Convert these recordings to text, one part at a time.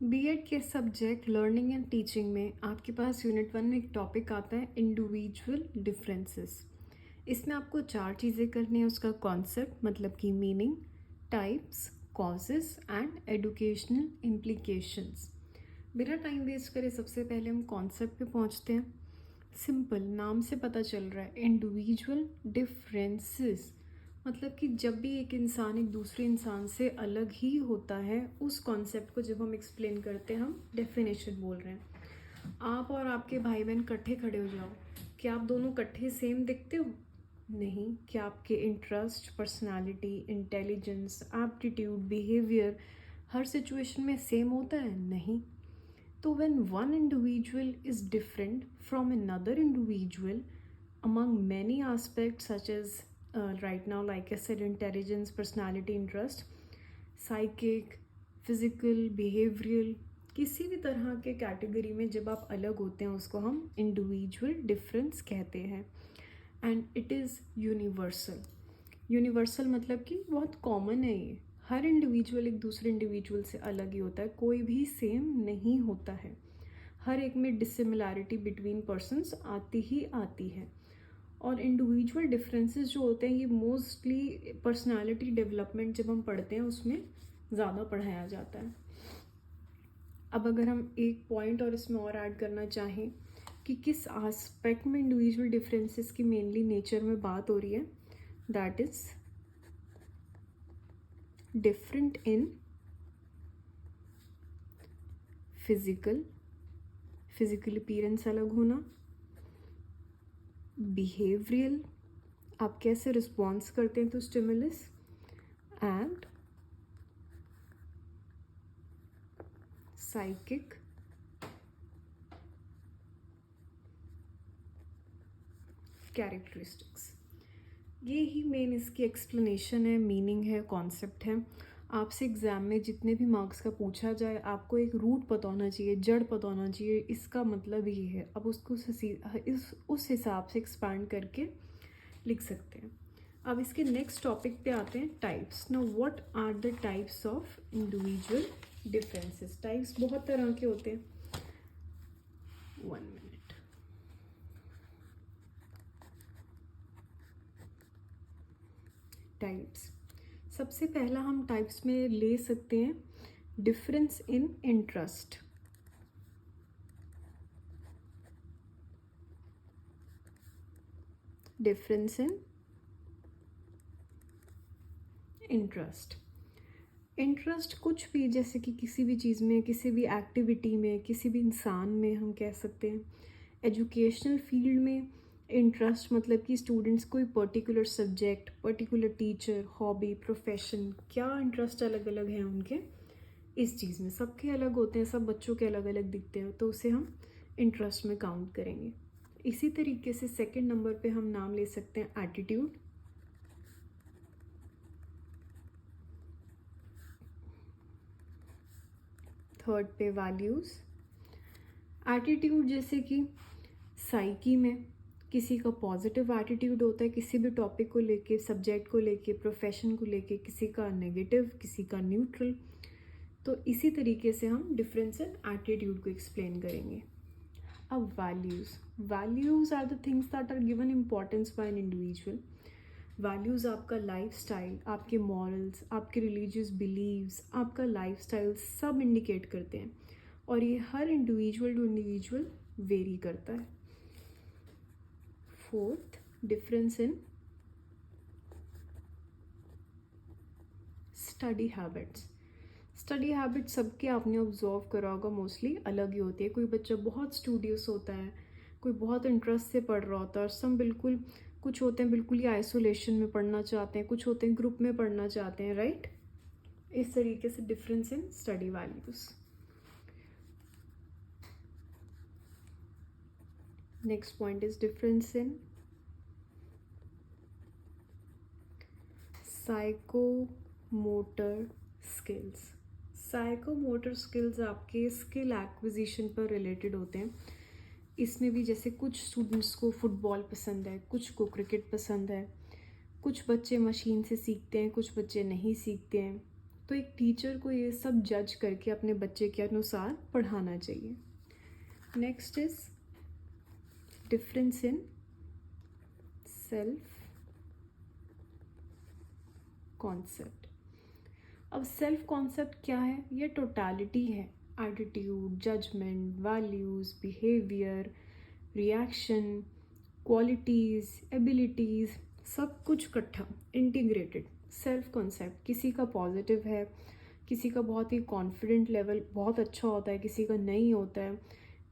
BEd के subject learning and teaching में आपके पास यूनिट 1 में एक टॉपिक आता है इंडिविजुअल डिफरेंसेस। इसमें आपको 4 चीज़ें करनी है। उसका कॉन्सेप्ट मतलब कि meaning, types, causes and educational implications. बिना टाइम वेस्ट करे सबसे पहले हम कॉन्सेप्ट पे पहुंचते हैं। सिंपल, नाम से पता चल रहा है इंडिविजुअल डिफरेंसेस मतलब कि जब भी एक इंसान एक दूसरे इंसान से अलग ही होता है, उस कॉन्सेप्ट को जब हम एक्सप्लेन करते हैं हम डेफिनेशन बोल रहे हैं। आप और आपके भाई बहन इकट्ठे खड़े हो जाओ, क्या आप दोनों इकट्ठे सेम दिखते हो? नहीं। क्या आपके interest, personality, intelligence, aptitude, behaviour हर सिचुएशन में सेम होता है? नहीं। तो when one individual is different from another individual among many aspects such as right now like I said intelligence, personality, interest, psychic, physical, behavioral, किसी भी तरह के कैटेगरी में जब आप अलग होते हैं उसको हम इंडिविजुअल डिफरेंस कहते हैं। And it is universal. Universal मतलब कि बहुत कॉमन है ये। हर इंडिविजुअल एक दूसरे इंडिविजुअल से अलग ही होता है, कोई भी सेम नहीं होता है। हर एक में डिसिमिलैरिटी बिटवीन पर्सन्स आती ही आती है। और इंडिविजुअल डिफरेंसेस जो होते हैं ये मोस्टली पर्सनालिटी डेवलपमेंट जब हम पढ़ते हैं उसमें ज़्यादा पढ़ाया जाता है। अब अगर हम एक पॉइंट और इसमें और ऐड करना चाहें कि किस आस्पेक्ट में इंडिविजुअल डिफरेंसेस की मेनली नेचर में बात हो रही है, that is different in physical appearance अलग होना, बिहेवियरल आप कैसे रिस्पॉन्स करते हैं तो स्टिमुलस, एंड साइकिक कैरेक्टरिस्टिक्स। ये ही मेन इसकी एक्सप्लेनेशन है, मीनिंग है, कॉन्सेप्ट है। आपसे एग्ज़ाम में जितने भी मार्क्स का पूछा जाए आपको एक रूट पता होना चाहिए, जड़ पता होना चाहिए, इसका मतलब ये है। अब उसको उस हिसाब से एक्सपैंड करके लिख सकते हैं। अब इसके नेक्स्ट टॉपिक पे आते हैं, types. Now what are the types of individual differences. Types बहुत तरह के होते हैं। 1 मिनट। टाइप्स, सबसे पहला हम टाइप्स में ले सकते हैं difference in interest. Difference in interest. Interest कुछ भी, जैसे कि किसी भी चीज़ में, किसी भी एक्टिविटी में, किसी भी इंसान में हम कह सकते हैं। एजुकेशनल फील्ड में इंटरेस्ट मतलब कि स्टूडेंट्स कोई particular subject, particular teacher, hobby, profession, क्या इंटरेस्ट अलग अलग हैं उनके इस चीज़ में। सबके अलग होते हैं, सब बच्चों के अलग अलग दिखते हैं, तो उसे हम इंटरेस्ट में काउंट करेंगे। इसी तरीके से सेकंड नंबर पे हम नाम ले सकते हैं एटीट्यूड। थर्ड पे वैल्यूज़। एटीट्यूड जैसे कि साइकी में किसी का पॉजिटिव एटीट्यूड होता है किसी भी टॉपिक को लेके, सब्जेक्ट को लेके, प्रोफेशन को लेके, किसी का नेगेटिव, किसी का न्यूट्रल। तो इसी तरीके से हम डिफरेंस इन एटीट्यूड को एक्सप्लेन करेंगे। अब values are the things that are given importance by an individual. Values आपका लाइफस्टाइल, आपके मॉरल्स, आपके रिलीजियस बिलीव्स, आपका लाइफस्टाइल सब इंडिकेट करते हैं, और ये हर इंडिविजुअल टू इंडिविजुअल वेरी करता है। Fourth, difference in study habits. Study habit सबके आपने ऑब्जर्व करा होगा, मोस्टली अलग ही होती है। कोई बच्चा बहुत स्टूडियस होता है, कोई बहुत इंटरेस्ट से पढ़ रहा होता है, और सब बिल्कुल, कुछ होते हैं बिल्कुल ही आइसोलेशन में पढ़ना चाहते हैं, कुछ होते हैं ग्रुप में पढ़ना चाहते हैं, राइट। इस तरीके से difference in study values. Next point is difference in psychomotor skills. Psychomotor skills आपके स्किल एक्विजिशन पर रिलेटेड होते हैं। इसमें भी जैसे कुछ स्टूडेंट्स को फुटबॉल पसंद है, कुछ को क्रिकेट पसंद है, कुछ बच्चे मशीन से सीखते हैं, कुछ बच्चे नहीं सीखते हैं, तो एक टीचर को ये सब जज करके अपने बच्चे के अनुसार पढ़ाना चाहिए। Next is difference in self concept. अब सेल्फ कॉन्सेप्ट क्या है? ये टोटलिटी है, attitude, judgement, values, behaviour, reaction, qualities, abilities, सब कुछ इकट्ठा, इंटीग्रेटेड। सेल्फ कॉन्सेप्ट किसी का पॉजिटिव है, किसी का बहुत ही कॉन्फिडेंट लेवल बहुत अच्छा होता है, किसी का नहीं होता है,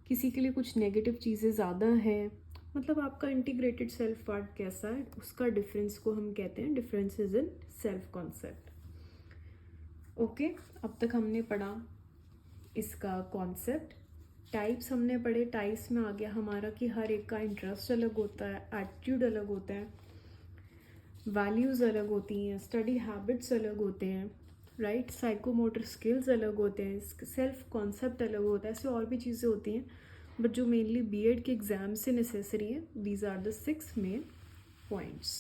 किसी के लिए कुछ नेगेटिव चीज़ें ज़्यादा हैं। मतलब आपका इंटीग्रेटेड सेल्फ पार्ट कैसा है, उसका डिफरेंस को हम कहते हैं differences in self concept. Okay, अब तक हमने पढ़ा इसका कॉन्सेप्ट। टाइप्स हमने पढ़े। टाइप्स में आ गया हमारा कि हर एक का इंटरेस्ट अलग होता है, एटीट्यूड अलग होता है, वैल्यूज़ अलग होती हैं, स्टडी हैबिट्स अलग होते हैं, राइट, साइकोमोटर स्किल्स अलग होते हैं, सेल्फ कॉन्सेप्ट अलग होता है, ऐसे और भी चीज़ें होती हैं, बट जो मेनली बीएड के एग्ज़ाम से नेसेसरी है, these are the 6 main points.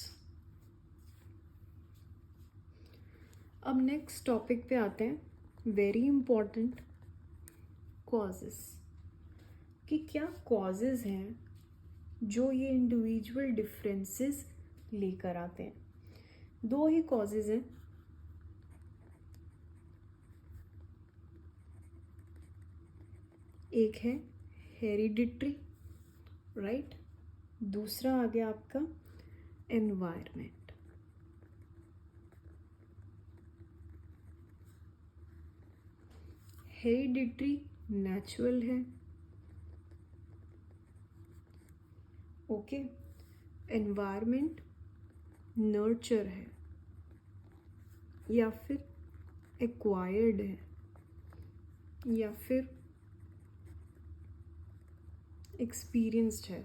अब नेक्स्ट टॉपिक पे आते हैं, वेरी इम्पॉर्टेंट, कॉजेस। कि क्या कॉजेज़ हैं जो ये इंडिविजुअल डिफरेंसेस लेकर आते हैं। दो ही कॉजेज़ हैं, एक है हेरिडिटरी, राइट, दूसरा आ गया आपका एनवायरनमेंट। हेरिडिटरी नेचुरल है, ओके, एनवायरनमेंट नर्चर है या फिर एक्वायर्ड है या फिर एक्सपीरियंस्ड है।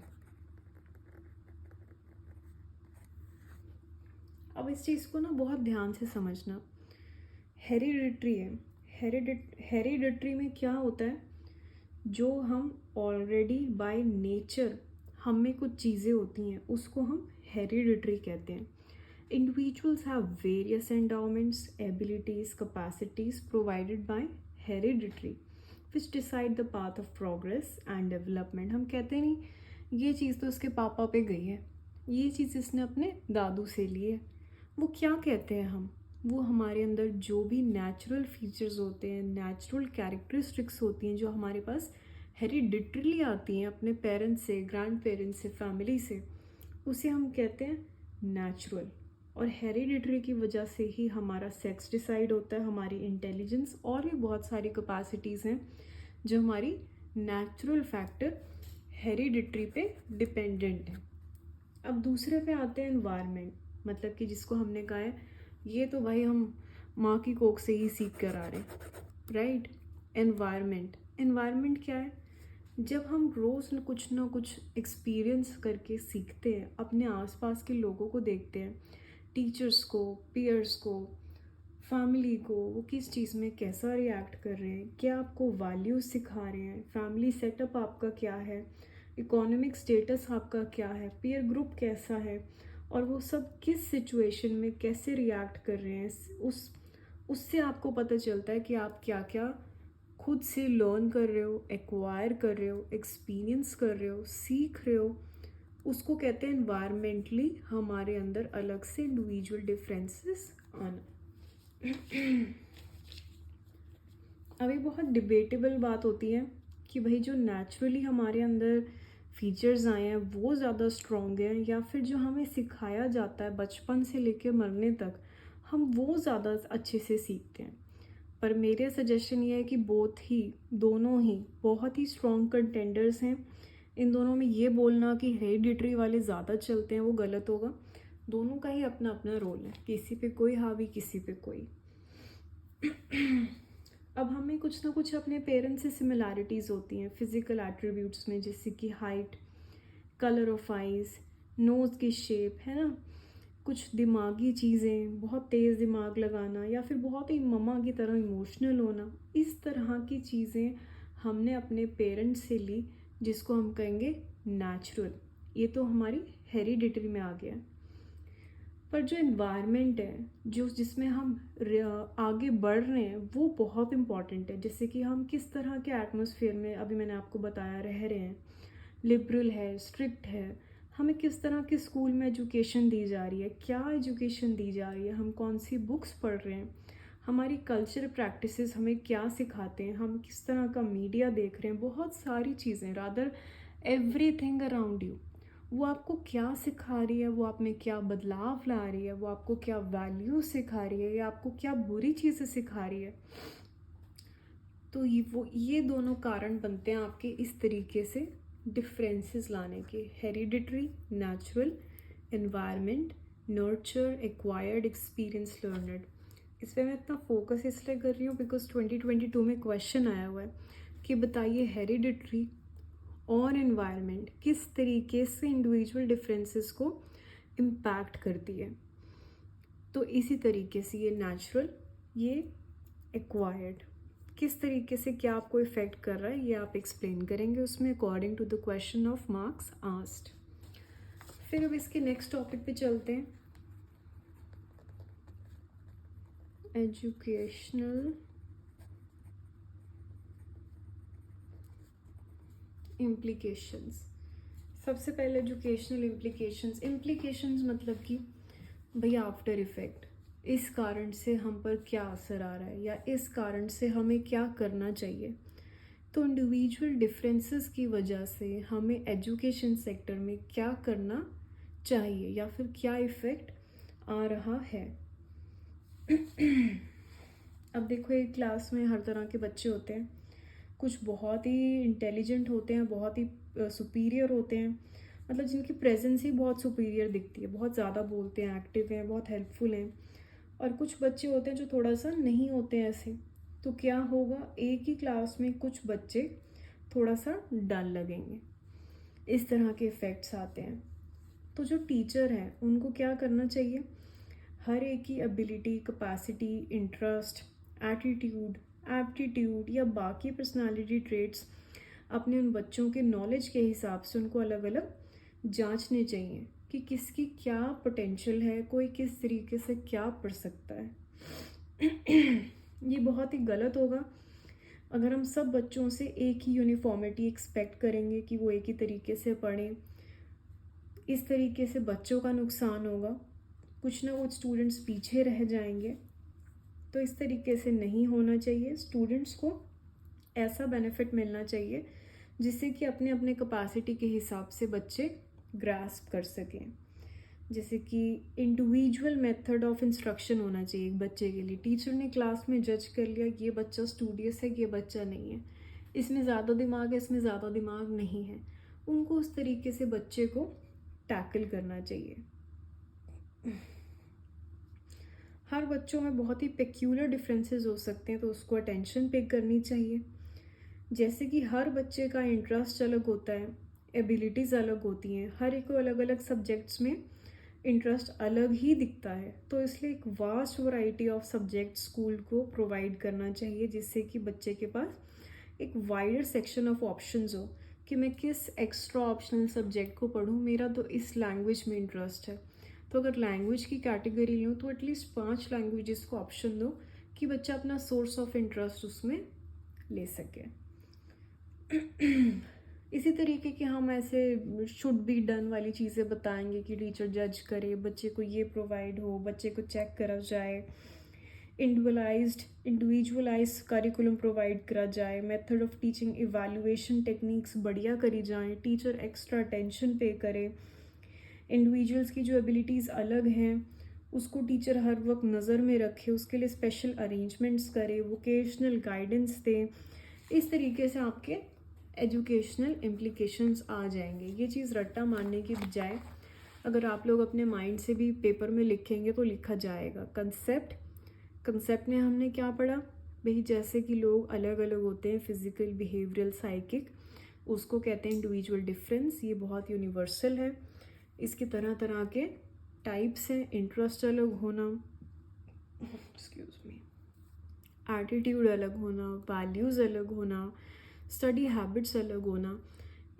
अब इस चीज़ को ना बहुत ध्यान से समझना। हेरिडिटरी है, हेरिडिटरी में क्या होता है, जो हम ऑलरेडी बाय नेचर हम में कुछ चीज़ें होती हैं उसको हम हेरिडिटरी कहते हैं। Individuals have various endowments, abilities, capacities provided by hereditary, which decide the path of progress and development. हम कहते नहीं ये चीज़ तो उसके पापा पे गई है, ये चीज़ इसने अपने दादू से ली है। वो क्या कहते हैं हम, वो हमारे अंदर जो भी नेचुरल फीचर्स होते हैं, नेचुरल कैरेक्टरिस्टिक्स होती हैं जो हमारे पास हेरिडिटरीली आती हैं अपने पेरेंट्स से, ग्रैंड पेरेंट्स से, फैमिली से, उसे हम कहते हैं नेचुरल। और हेरिडिटरी की वजह से ही हमारा सेक्स डिसाइड होता है, हमारी इंटेलिजेंस और भी बहुत सारी कैपेसिटीज़ हैं जो हमारी नेचुरल फैक्टर हेरिडिटरी पे डिपेंडेंट है। अब दूसरे पे आते हैं एनवायरनमेंट, मतलब कि जिसको हमने कहा है ये तो भाई हम माँ की कोख से ही सीख कर आ रहे हैं, राइट। एनवायरनमेंट क्या है, जब हम रोज़ कुछ ना कुछ एक्सपीरियंस करके सीखते हैं, अपने आसपास के लोगों को देखते हैं, टीचर्स को, पीयर्स को, फैमिली को, वो किस चीज़ में कैसा रिएक्ट कर रहे हैं, क्या आपको वैल्यूज़ सिखा रहे हैं, फैमिली सेटअप आपका क्या है, इकोनॉमिक स्टेटस आपका क्या है, पीयर ग्रुप कैसा है, और वो सब किस सिचुएशन में कैसे रिएक्ट कर रहे हैं, उससे आपको पता चलता है कि आप क्या क्या खुद से लर्न कर रहे हो, एक्वायर कर रहे हो, एक्सपीरियंस कर रहे हो, सीख रहे हो। उसको कहते हैं एनवायरमेंटली हमारे अंदर अलग से इंडिविजुअल डिफरेंसेस आना। अभी बहुत डिबेटेबल बात होती है कि भाई जो नेचुरली हमारे अंदर फीचर्स आए हैं वो ज़्यादा स्ट्रॉन्ग हैं या फिर जो हमें सिखाया जाता है बचपन से लेकर मरने तक हम वो ज़्यादा अच्छे से सीखते हैं। पर मेरे सजेशन ये है कि दोनों ही बहुत ही स्ट्रॉन्ग कंटेंडर्स हैं। इन दोनों में ये बोलना कि हेरिडिटरी वाले ज़्यादा चलते हैं वो गलत होगा। दोनों का ही अपना अपना रोल है, किसी पे कोई हावी, किसी पे कोई। अब हमें कुछ ना कुछ अपने पेरेंट्स से सिमिलैरिटीज़ होती हैं फिज़िकल एट्रीब्यूट्स में, जैसे कि height, colour of eyes, nose की शेप, है ना, कुछ दिमागी चीज़ें, बहुत तेज़ दिमाग लगाना या फिर बहुत ही मम्मा की तरह इमोशनल होना, इस तरह की चीज़ें हमने अपने पेरेंट्स से ली, जिसको हम कहेंगे नेचुरल। ये तो हमारी हेरिडिटरी में आ गया। पर जो इन्वायरमेंट है, जो जिसमें हम आगे बढ़ रहे हैं, वो बहुत इम्पॉर्टेंट है। जैसे कि हम किस तरह के एटमॉस्फेयर में, अभी मैंने आपको बताया, रह रहे हैं। लिबरल है, स्ट्रिक्ट है, हमें किस तरह के स्कूल में एजुकेशन दी जा रही है, क्या एजुकेशन दी जा रही है, हम कौन सी बुक्स पढ़ रहे हैं, हमारी कल्चर प्रैक्टिसेस हमें क्या सिखाते हैं, हम किस तरह का मीडिया देख रहे हैं, बहुत सारी चीज़ें, रादर एवरीथिंग अराउंड यू, वो आपको क्या सिखा रही है, वो आप में क्या बदलाव ला रही है, वो आपको क्या वैल्यू सिखा रही है, या आपको क्या बुरी चीज़ें सिखा रही है। तो ये दोनों कारण बनते हैं आपके इस तरीके से डिफरेंसेस लाने के, hereditary, natural, environment, nurture, acquired, experience, learned. इस पर मैं इतना फोकस इसलिए कर रही हूँ बिकॉज 2022 में क्वेश्चन आया हुआ है कि बताइए हेरिडिटरी और एनवायरनमेंट किस तरीके से इंडिविजुअल डिफरेंसेस को इम्पैक्ट करती है। तो इसी तरीके से ये नेचुरल, ये एक्वायर्ड, किस तरीके से क्या आपको इफ़ेक्ट कर रहा है, ये आप एक्सप्लेन करेंगे उसमें according to the question of marks asked. फिर अब इसके नेक्स्ट टॉपिक पे चलते हैं, एजुकेशनल इम्प्लीकेशंस। सबसे पहले एजुकेशनल इम्प्लीकेशंस मतलब कि भैया आफ्टर इफ़ेक्ट, इस कारण से हम पर क्या असर आ रहा है, या इस कारण से हमें क्या करना चाहिए। तो इंडिविजुअल डिफरेंसेस की वजह से हमें एजुकेशन सेक्टर में क्या करना चाहिए, या फिर क्या इफ़ेक्ट आ रहा है। अब देखो, एक क्लास में हर तरह के बच्चे होते हैं, कुछ बहुत ही इंटेलिजेंट होते हैं, बहुत ही सुपीरियर होते हैं, मतलब जिनकी प्रेजेंस ही बहुत सुपीरियर दिखती है, बहुत ज़्यादा बोलते हैं, एक्टिव हैं, बहुत हेल्पफुल हैं। और कुछ बच्चे होते हैं जो थोड़ा सा नहीं होते हैं ऐसे। तो क्या होगा, एक ही क्लास में कुछ बच्चे थोड़ा सा डल लगेंगे, इस तरह के इफ़ेक्ट्स आते हैं। तो जो टीचर हैं उनको क्या करना चाहिए, हर एक की ability, capacity, interest, attitude, aptitude या बाकी पर्सनालिटी ट्रेट्स अपने उन बच्चों के नॉलेज के हिसाब से उनको अलग अलग जांचने चाहिए कि किसकी क्या पोटेंशियल है, कोई किस तरीके से क्या पढ़ सकता है। ये बहुत ही गलत होगा अगर हम सब बच्चों से एक ही यूनिफॉर्मिटी एक्सपेक्ट करेंगे कि वो एक ही तरीके से पढ़ें। इस तरीके से बच्चों का नुकसान होगा, कुछ ना कुछ स्टूडेंट्स पीछे रह जाएंगे। तो इस तरीके से नहीं होना चाहिए। स्टूडेंट्स को ऐसा बेनिफिट मिलना चाहिए जिससे कि अपने अपने कैपेसिटी के हिसाब से बच्चे ग्रास्प कर सकें। जैसे कि इंडिविजुअल मेथड ऑफ इंस्ट्रक्शन होना चाहिए एक बच्चे के लिए। टीचर ने क्लास में जज कर लिया ये बच्चा स्टूडियस है, ये बच्चा नहीं है, इसमें ज़्यादा दिमाग है, इसमें ज़्यादा दिमाग नहीं है, उनको उस तरीके से बच्चे को टैकल करना चाहिए। हर बच्चों में बहुत ही पेक्यूलर डिफरेंसेस हो सकते हैं, तो उसको अटेंशन पे करनी चाहिए। जैसे कि हर बच्चे का इंटरेस्ट अलग होता है, एबिलिटीज़ अलग होती हैं, हर एक को अलग अलग सब्जेक्ट्स में इंटरेस्ट अलग ही दिखता है। तो इसलिए एक vast variety of subject school को प्रोवाइड करना चाहिए, जिससे कि बच्चे के पास एक वाइडर सेक्शन ऑफ ऑप्शंस हो कि मैं किस एक्स्ट्रा ऑप्शनल सब्जेक्ट को पढूं। मेरा तो इस लैंग्वेज में इंटरेस्ट है, तो अगर लैंग्वेज की कैटेगरी लूँ तो एटलीस्ट 5 लैंग्वेजेस को ऑप्शन दो कि बच्चा अपना सोर्स ऑफ इंटरेस्ट उसमें ले सके। इसी तरीके के हम ऐसे शुड बी डन वाली चीज़ें बताएंगे कि टीचर जज करे, बच्चे को ये प्रोवाइड हो, बच्चे को चेक करा जाए, इंडिविजुअलाइज करिकुलम प्रोवाइड करा जाए, method of teaching evaluation techniques बढ़िया करी जाएं, टीचर एक्स्ट्रा अटेंशन पे करे, इंडिविजुअल्स की जो एबिलिटीज़ अलग हैं उसको टीचर हर वक्त नज़र में रखे, उसके लिए स्पेशल अरेंजमेंट्स करे, वोकेशनल गाइडेंस दे। इस तरीके से आपके एजुकेशनल इम्प्लीकेशंस आ जाएंगे। ये चीज़ रट्टा मारने की बजाय अगर आप लोग अपने माइंड से भी पेपर में लिखेंगे तो लिखा जाएगा। कंसेप्ट में हमने क्या पढ़ा भाई, जैसे कि लोग अलग अलग होते हैं, फिजिकल, बिहेवियरल, साइकिक, उसको कहते हैं इंडिविजुअल डिफरेंस। ये बहुत यूनिवर्सल है। इसके तरह तरह के टाइप्स हैं, इंटरेस्ट अलग होना, एक्सक्यूज मी, एटीट्यूड अलग होना, वैल्यूज़ अलग होना, स्टडी हैबिट्स अलग होना।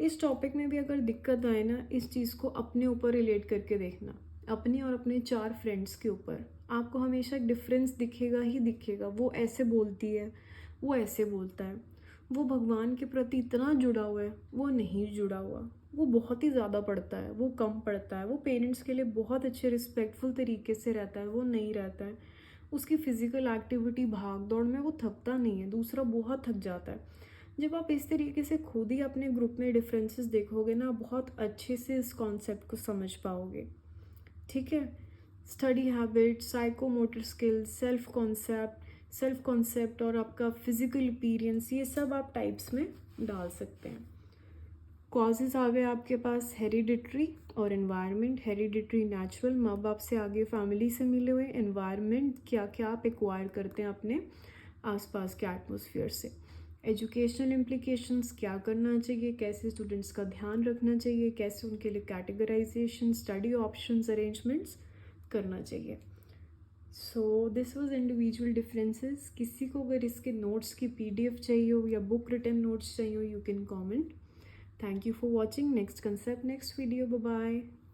इस टॉपिक में भी अगर दिक्कत आए ना, इस चीज़ को अपने ऊपर रिलेट करके देखना। अपने और अपने 4 फ्रेंड्स के ऊपर, आपको हमेशा एक डिफरेंस दिखेगा ही दिखेगा। वो ऐसे बोलती है, वो ऐसे बोलता है, वो भगवान के प्रति इतना जुड़ा हुआ है, वो नहीं जुड़ा हुआ, वो बहुत ही ज़्यादा पढ़ता है, वो कम पढ़ता है, वो पेरेंट्स के लिए बहुत अच्छे रिस्पेक्टफुल तरीके से रहता है, वो नहीं रहता है, उसकी फ़िज़िकल एक्टिविटी भाग दौड़ में वो थकता नहीं है, दूसरा बहुत थक जाता है। जब आप इस तरीके से खुद ही अपने ग्रुप में डिफरेंसेस देखोगे ना, बहुत अच्छे से इस कॉन्सेप्ट को समझ पाओगे। ठीक है। Study habit, psychomotor skills, self concept और आपका फिजिकल अपीयरेंस, ये सब आप टाइप्स में डाल सकते हैं। कॉजेज़ आ गए आपके पास हेरिडिटरी और एनवायरनमेंट। हेरिडिटरी नेचुरल, माँ बाप से आगे फैमिली से मिले हुए। एनवायरनमेंट, क्या क्या आप एक्वायर करते हैं अपने आसपास के एटमॉस्फेयर से। एजुकेशनल इम्प्लीकेशंस, क्या करना चाहिए, कैसे स्टूडेंट्स का ध्यान रखना चाहिए, कैसे उनके लिए कैटेगराइजेशन, स्टडी ऑप्शंस अरेंजमेंट्स करना चाहिए। So this was individual differences. किसी को अगर इसके नोट्स की PDF चाहिए हो या बुक रिटन नोट्स चाहिए हो, you can comment. Thank you for watching. Next concept, next video. Bye bye.